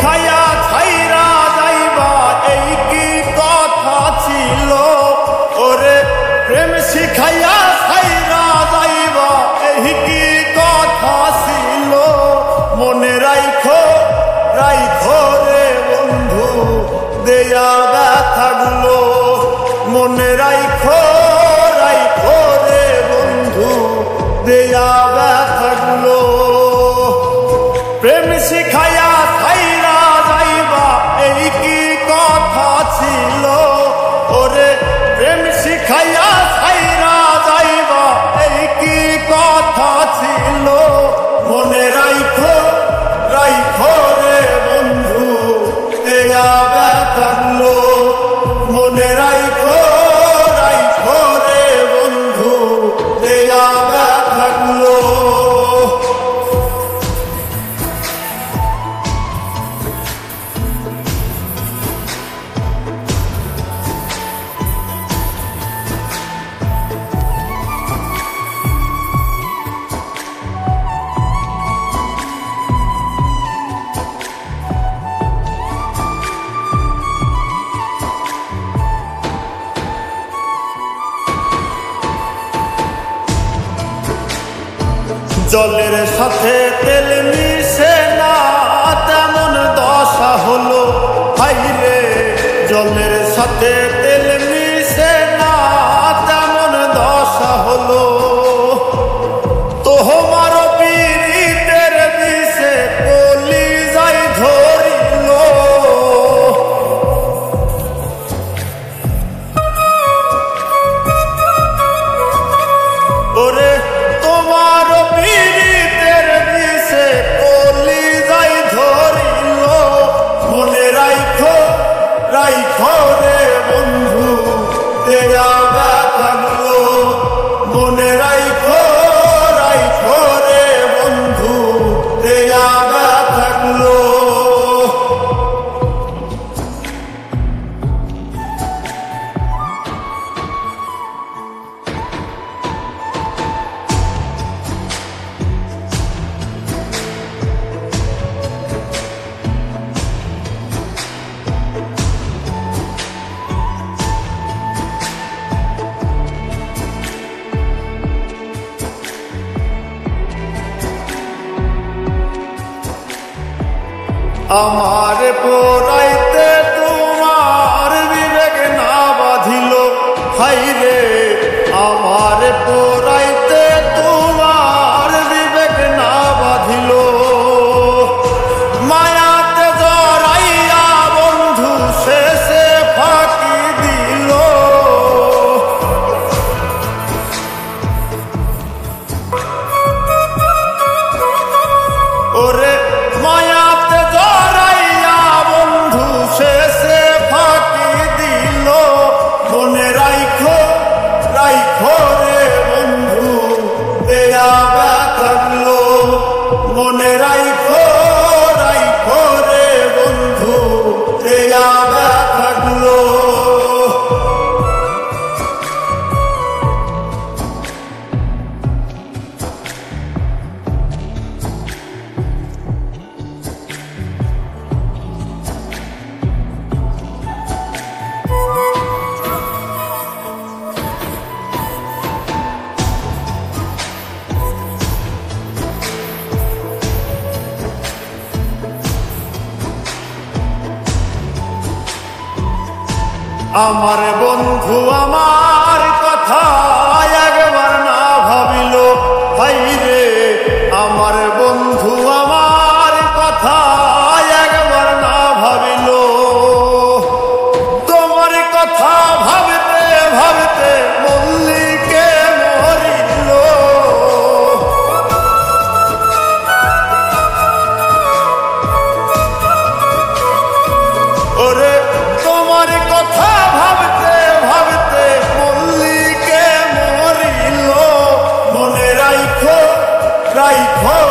শিখাইয়া ছাইরা যাইবা এই কি কথা ছিল ওরে প্রেম শিখাইয়া ছাইরা যাইবা এই কি কথা ছিল মনে রাইখো রাইখো রে বন্ধু দেয়া ব্যথাগুলো মনে রাইখো রাইখো রে বন্ধু দেয়া ব্যথাগুলো প্রেম শিখাইয়া ছাইরা যাইবা এই কি কথা ছিল ওরে প্রেম শিখাইয়া ছাইরা যাইবা এই কি কথা ছিল মনে রাইখো রাইখো রে বন্ধু দেয়া ব্যথাগুলো মনে রাইখো রাইখো রে বন্ধু দেয়া ব্যথাগুলো জলের সাথে তেল মিশে না তেমন দশা হলো হাইরে জলের সাথে তেল মিশে না তেমন দশা হলো তোমার পীড়িতের বিষে কলিজাই ধরিল ওরে তোমার পীড়িতের বিষে কলিজাই ধরিল মনে রাইখো রাইখো রে বন্ধু দেয়া ব্যথাগুলো মনে রাইখো রাইখো রে বন্ধু দেয়া ব্যথাগুলো আমার পোড়াইতে তোমার বিবেক না বাঁধিল হাইরে আমার পোড়াইতে তোমার বিবেক না বাঁধিল মায়াতে জড়াইয়া বন্ধু শেষে ফাঁকি দিল ওরে মায়াতে জড়াইয়া বন্ধু শেষে ফাঁকি দিল মনে রাইখো রাইখো রে বন্ধু দেয়া ব্যথাগুলো মনে রাইখো রাইখো রে বন্ধু দেয়া ব্যথাগুলো আমার বন্ধু আমার কথা একবার না ভাবিল হাইরে আমার বন্ধু আমার কথা একবার না ভাবিল তোমার কথা ভাবতে ভাবতে মল্লিকে মরিল ওরে তোমার কথা ভাবতে ভাবতে মল্লিকে মরিল মনে রাইখো রাইখো